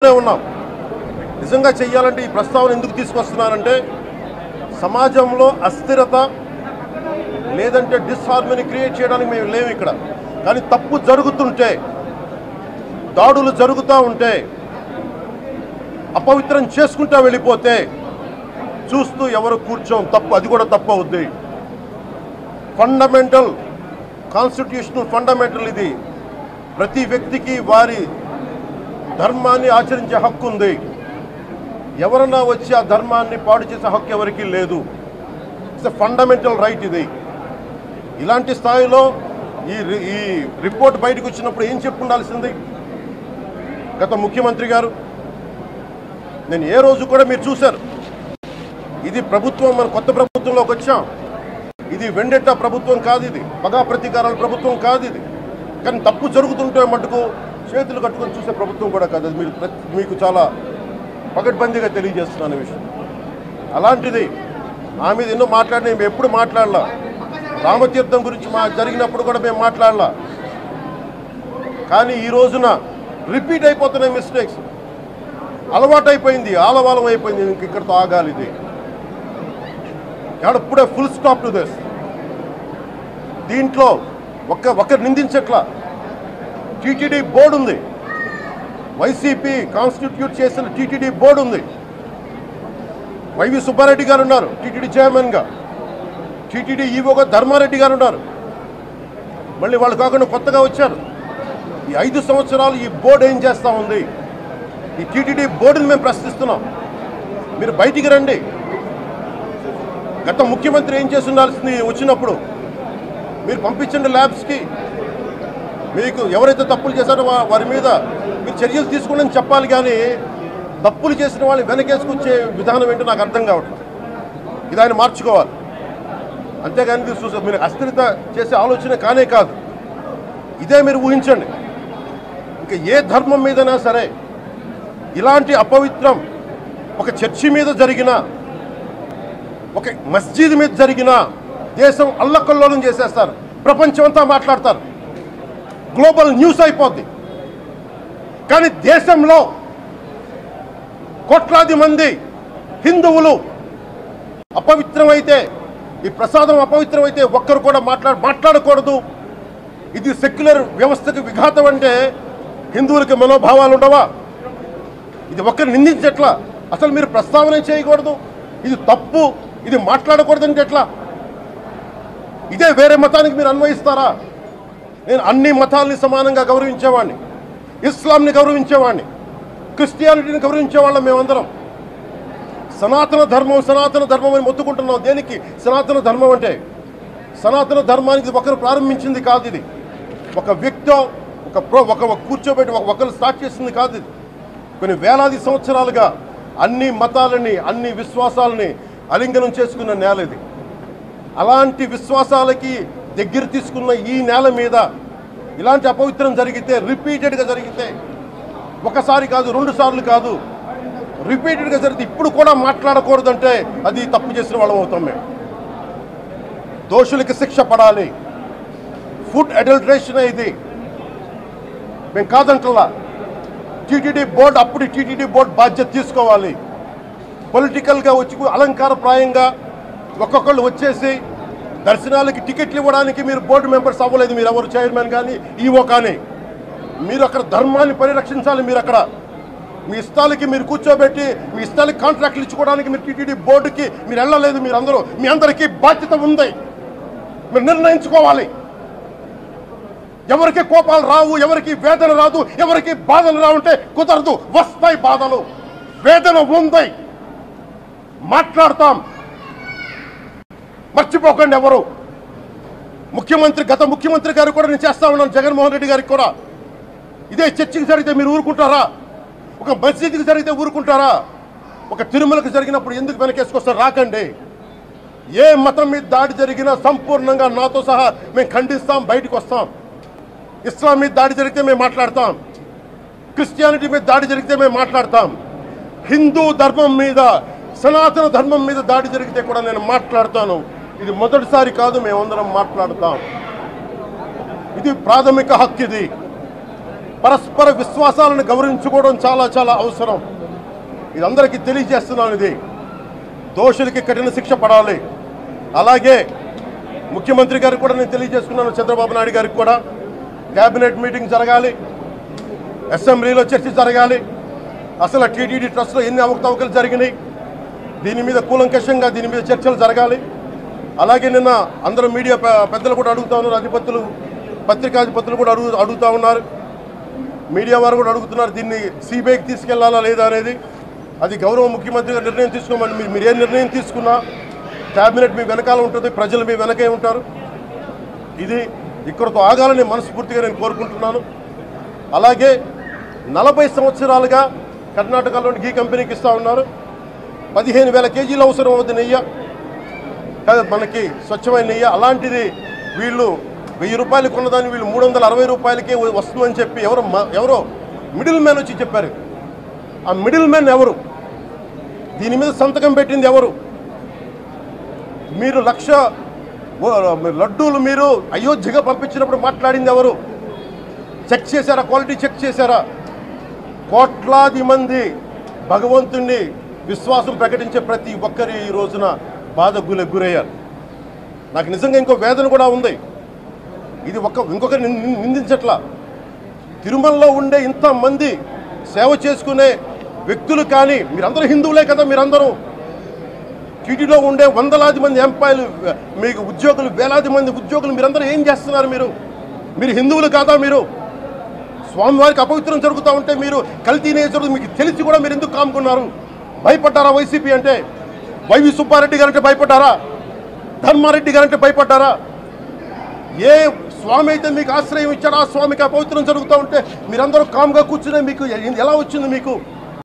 ఉన్నాం. నిజంగా చెయ్యాలంటే ఈ ప్రస్తావన ఎందుకు తీసుకొస్తున్నానంటే సమాజంలో అస్థిరత లేదంటే డిస్హార్మనీ క్రియేట్ చేయడానికి మేము లేవు ఇక్కడ. కానీ తప్పు జరుగుతుంటే, దాడులు జరుగుతూ ఉంటే, అపవిత్రం చేసుకుంటూ వెళ్ళిపోతే చూస్తూ ఎవరు కూర్చోం. తప్పు, అది కూడా తప్పు అవుద్ది. ఫండమెంటల్ కాన్స్టిట్యూషనల్ ఫండమెంటల్ ఇది. ప్రతి వ్యక్తికి వారి ధర్మాన్ని ఆచరించే హక్కు ఉంది. ఎవరన్నా వచ్చి ఆ ధర్మాన్ని పాడు చేసే హక్కు ఎవరికీ లేదు. ఇట్స్ ఎ ఫండమెంటల్ రైట్ ఇది. ఇలాంటి స్థాయిలో ఈ రిపోర్ట్ బయటకు వచ్చినప్పుడు ఏం చెప్పు ఉండాల్సింది గత ముఖ్యమంత్రి గారు? నేను ఏ రోజు కూడా మీరు చూశారు, ఇది ప్రభుత్వం, మన కొత్త ప్రభుత్వంలోకి వచ్చాం, ఇది వెండెట్టా ప్రభుత్వం కాదు, ఇది పగా ప్రతీకారాల ప్రభుత్వం కాదు ఇది. కానీ తప్పు జరుగుతుంటే మటుకు చేతులు కట్టుకొని చూసే ప్రభుత్వం కూడా కాదు. అది మీకు చాలా పకడ్బందీగా తెలియజేస్తున్నాను విషయం. అలాంటిది ఆ మీద ఎన్నో మాట్లాడిన మేము ఎప్పుడు మాట్లాడలా. రామతీర్థం గురించి జరిగినప్పుడు కూడా మేము మాట్లాడలా. కానీ ఈ రోజున రిపీట్ అయిపోతున్నాయి మిస్టేక్స్. అలవాటు అయిపోయింది, ఆలవాలం అయిపోయింది. ఇంక ఇక్కడితో ఆగాలి. ఇది ఎప్పుడే ఫుల్ స్టాప్ టు దిస్. దీంట్లో ఒకరు నిందించట్లా. టీటీడీ బోర్డు ఉంది, వైసీపీ కాన్స్టిట్యూట్ చేసిన టీటీడీ బోర్డు ఉంది. వైవి సుబ్బారెడ్డి గారు ఉన్నారు టీటీడీ చైర్మన్గా, టీటీడీ ఈవోగా ధర్మారెడ్డి గారు ఉన్నారు. మళ్ళీ వాళ్ళు కాకుండా కొత్తగా వచ్చారు. ఈ 5 సంవత్సరాలు ఈ బోర్డు ఏం చేస్తూ ఉంది? ఈ టీటీడీ బోర్డుని మేము ప్రశ్నిస్తున్నాం. మీరు బయటికి రండి. గత ముఖ్యమంత్రి ఏం చేసి ఉండాల్సింది వచ్చినప్పుడు? మీరు పంపించండి ల్యాబ్స్కి. మీకు ఎవరైతే తప్పులు చేశారో వారి మీద మీరు చర్యలు తీసుకోండి చెప్పాలి. కానీ తప్పులు చేసిన వాళ్ళని వెనకేసుకొచ్చే విధానం ఏంటో నాకు అర్థం కావట్లేదు. ఇది ఆయన మార్చుకోవాలి. అంతేగాని మీరు అస్థిరత చేసే ఆలోచన కానే కాదు. ఇదే మీరు ఊహించండి. ఇంకా ఏ ధర్మం మీదైనా సరే ఇలాంటి అపవిత్రం ఒక చర్చి మీద జరిగినా, ఒక మస్జిద్ మీద జరిగినా దేశం అల్లకల్లోలం చేసేస్తారు. ప్రపంచం అంతా మాట్లాడతారు, గ్లోబల్ న్యూస్ అయిపోద్ది. కానీ దేశంలో కోట్లాది మంది హిందువులు అపవిత్రమైతే, ఈ ప్రసాదం అపవిత్రమైతే ఒక్కరు కూడా మాట్లాడకూడదు. ఇది సెక్యులర్ వ్యవస్థకు విఘాతం అంటే హిందువులకి మనోభావాలు ఉండవా? ఇది ఒక్కరు నిందించట్లా. అసలు మీరు ప్రస్తావన చేయకూడదు, ఇది తప్పు, ఇది మాట్లాడకూడదంటే ఎట్లా? ఇదే వేరే మతానికి మీరు అన్వయిస్తారా? నేను అన్ని మతాలని సమానంగా గౌరవించేవాడిని, ఇస్లాంని గౌరవించేవాడిని, క్రిస్టియానిటీని గౌరవించేవాళ్ళం. మేమందరం సనాతన ధర్మం అని మొత్తుకుంటున్నాం. దేనికి సనాతన ధర్మం అంటే? సనాతన ధర్మానికి ఒకరు ప్రారంభించింది కాదు. ఇది ఒక వ్యక్తి ఒక కూర్చోబెట్టి ఒకరు స్టార్ట్ చేసింది కాదు. ఇది కొన్ని వేలాది సంవత్సరాలుగా అన్ని మతాలని, అన్ని విశ్వాసాలని అలింగనం చేసుకున్న నేల ఇది. అలాంటి విశ్వాసాలకి దగ్గర తీసుకున్న ఈ నేల మీద ఇలాంటి అపవిత్రం జరిగితే, రిపీటెడ్గా జరిగితే, ఒకసారి కాదు 2 సార్లు కాదు, రిపీటెడ్గా జరిగితే ఇప్పుడు కూడా మాట్లాడకూడదంటే అది తప్పు చేసిన వాళ్ళం అవుతాం. దోషులకి శిక్ష పడాలి. ఫుడ్ అడల్టరేషన్ ఇది మేము కాదంటలా. టీటీడీ బోర్డు, అప్పుడు టీటీడీ బోర్డు బాధ్యత తీసుకోవాలి. పొలిటికల్గా వచ్చి అలంకారప్రాయంగా ఒక్కొక్కళ్ళు వచ్చేసి దర్శనాలకి టికెట్లు ఇవ్వడానికి మీరు బోర్డు మెంబర్స్ అవ్వలేదు. మీరు ఎవరు చైర్మన్ కానీ ఈవో కానీ. మీరు అక్కడ ధర్మాన్ని పరిరక్షించాలి. మీరు అక్కడ మీ ఇష్టాలకి మీరు కూర్చోబెట్టి మీ ఇష్టాలకి కాంట్రాక్ట్లు ఇచ్చుకోవడానికి మీరు టీటీడీ బోర్డుకి మీరు వెళ్ళలేదు. మీరందరూ, మీ అందరికీ బాధ్యత ఉంది. మీరు నిర్ణయించుకోవాలి. ఎవరికి కోపాలు రావు, ఎవరికి వేదన రాదు, ఎవరికి బాధలు రావుంటే కుదరదు. వస్తాయి బాధలు, వేదన ఉంది, మాట్లాడతాం. మర్చిపోకండి ఎవరు. గత ముఖ్యమంత్రి గారు కూడా నేను చేస్తా ఉన్నాను, జగన్మోహన్ రెడ్డి గారికి కూడా. ఇదే చర్చికి జరిగితే మీరు ఊరుకుంటారా? ఒక మసీదుకి జరిగితే ఊరుకుంటారా? ఒక తిరుమలకు జరిగినప్పుడు ఎందుకు వెనకేసుకొస్తారు? రాకండి. ఏ మతం మీద దాడి జరిగినా సంపూర్ణంగా నాతో సహా మేము ఖండిస్తాం, బయటకు వస్తాం. ఇస్లాం మీద దాడి జరిగితే మేము మాట్లాడతాం, క్రిస్టియానిటీ మీద దాడి జరిగితే మేము మాట్లాడతాం. హిందూ ధర్మం మీద, సనాతన ధర్మం మీద దాడి జరిగితే కూడా నేను మాట్లాడతాను. ఇది మొదటిసారి కాదు, మేమందరం మాట్లాడతాం. ఇది ప్రాథమిక హక్కు. ఇది పరస్పర విశ్వాసాలను గౌరవించుకోవడం చాలా చాలా అవసరం. ఇది అందరికీ తెలియజేస్తున్నాను. ఇది దోషులకి కఠిన శిక్ష పడాలి. అలాగే ముఖ్యమంత్రి గారికి కూడా నేను తెలియజేసుకున్నాను, చంద్రబాబు నాయుడు గారికి కూడా క్యాబినెట్ మీటింగ్ జరగాలి, అసెంబ్లీలో చర్చ జరగాలి. అసలు టీటీడీ ట్రస్ట్లో ఎన్ని అవకతవకలు జరిగినాయి దీని మీద కూలంకషంగా దీని మీద చర్చలు జరగాలి. అలాగే నిన్న అందరూ మీడియా పెద్దలు కూడా అడుగుతూ ఉన్నారు, అధిపతులు పత్రికాధిపతులు కూడా అడుగుతూ ఉన్నారు, మీడియా వారు కూడా అడుగుతున్నారు దీన్ని సిబిఐకి తీసుకెళ్లాలా లేదా అనేది. అది గౌరవ ముఖ్యమంత్రి గారు నిర్ణయం తీసుకోమని మీరు ఏ నిర్ణయం తీసుకున్నా క్యాబినెట్ మీ వెనకాల ఉంటుంది, ప్రజలు మీ వెనకే ఉంటారు. ఇది ఇక్కడతో ఆగాలని మనస్ఫూర్తిగా నేను కోరుకుంటున్నాను. అలాగే 40 సంవత్సరాలుగా కర్ణాటకలోని గీ కంపెనీకి ఇస్తూ ఉన్నారు. 15,000 కేజీలు అవసరం అవుతుంది నెయ్యి, మనకి స్వచ్ఛమైన నెయ్యి. అలాంటిది వీళ్ళు 1000 రూపాయలు కొన్నదాన్ని వీళ్ళు 360 రూపాయలకే వస్తుందని చెప్పి ఎవరో మిడిల్ మ్యాన్ వచ్చి చెప్పారు. ఆ మిడిల్ మ్యాన్ ఎవరు? దీని మీద సంతకం పెట్టింది ఎవరు? మీరు 1,00,000 లడ్డూలు మీరు అయోధ్యగా పంపించినప్పుడు మాట్లాడింది ఎవరు? చెక్ చేశారా? క్వాలిటీ చెక్ చేశారా? కోట్లాది మంది భగవంతుణ్ణి విశ్వాసం ప్రకటించే ప్రతి ఒక్కరి ఈ రోజున బాధకు గురయ్యారు. నాకు నిజంగా ఇంకో వేదన కూడా ఉంది. ఇది ఇంకొకరు నిందించట్లా. తిరుమలలో ఉండే ఇంతమంది సేవ చేసుకునే వ్యక్తులు కానీ మీరందరూ హిందువులే కదా, మీరందరూ టీటీలో ఉండే వందలాది మంది ఎంప్లాయీలు, మీకు ఉద్యోగులు, వేలాది మంది ఉద్యోగులు, మీరందరూ ఏం చేస్తున్నారు? మీరు హిందువులు కాదా? మీరు స్వామివారికి అపవిత్రం జరుగుతూ ఉంటే మీరు కల్తీనే జరుగుతుంది మీకు తెలిసి కూడా మీరు ఎందుకు కాముకున్నారు? భయపడ్డారా? వైసీపీ అంటే వైవి సుబ్బారెడ్డి గారంటే భయపడ్డారా? ధర్మారెడ్డి గారంటే భయపడ్డారా? ఏ స్వామి అయితే మీకు ఆశ్రయం ఇచ్చాడో ఆ స్వామికి అపవిత్రం జరుగుతూ ఉంటే మీరందరూ కామ్గా కూర్చునే మీకు ఎలా వచ్చింది? మీకు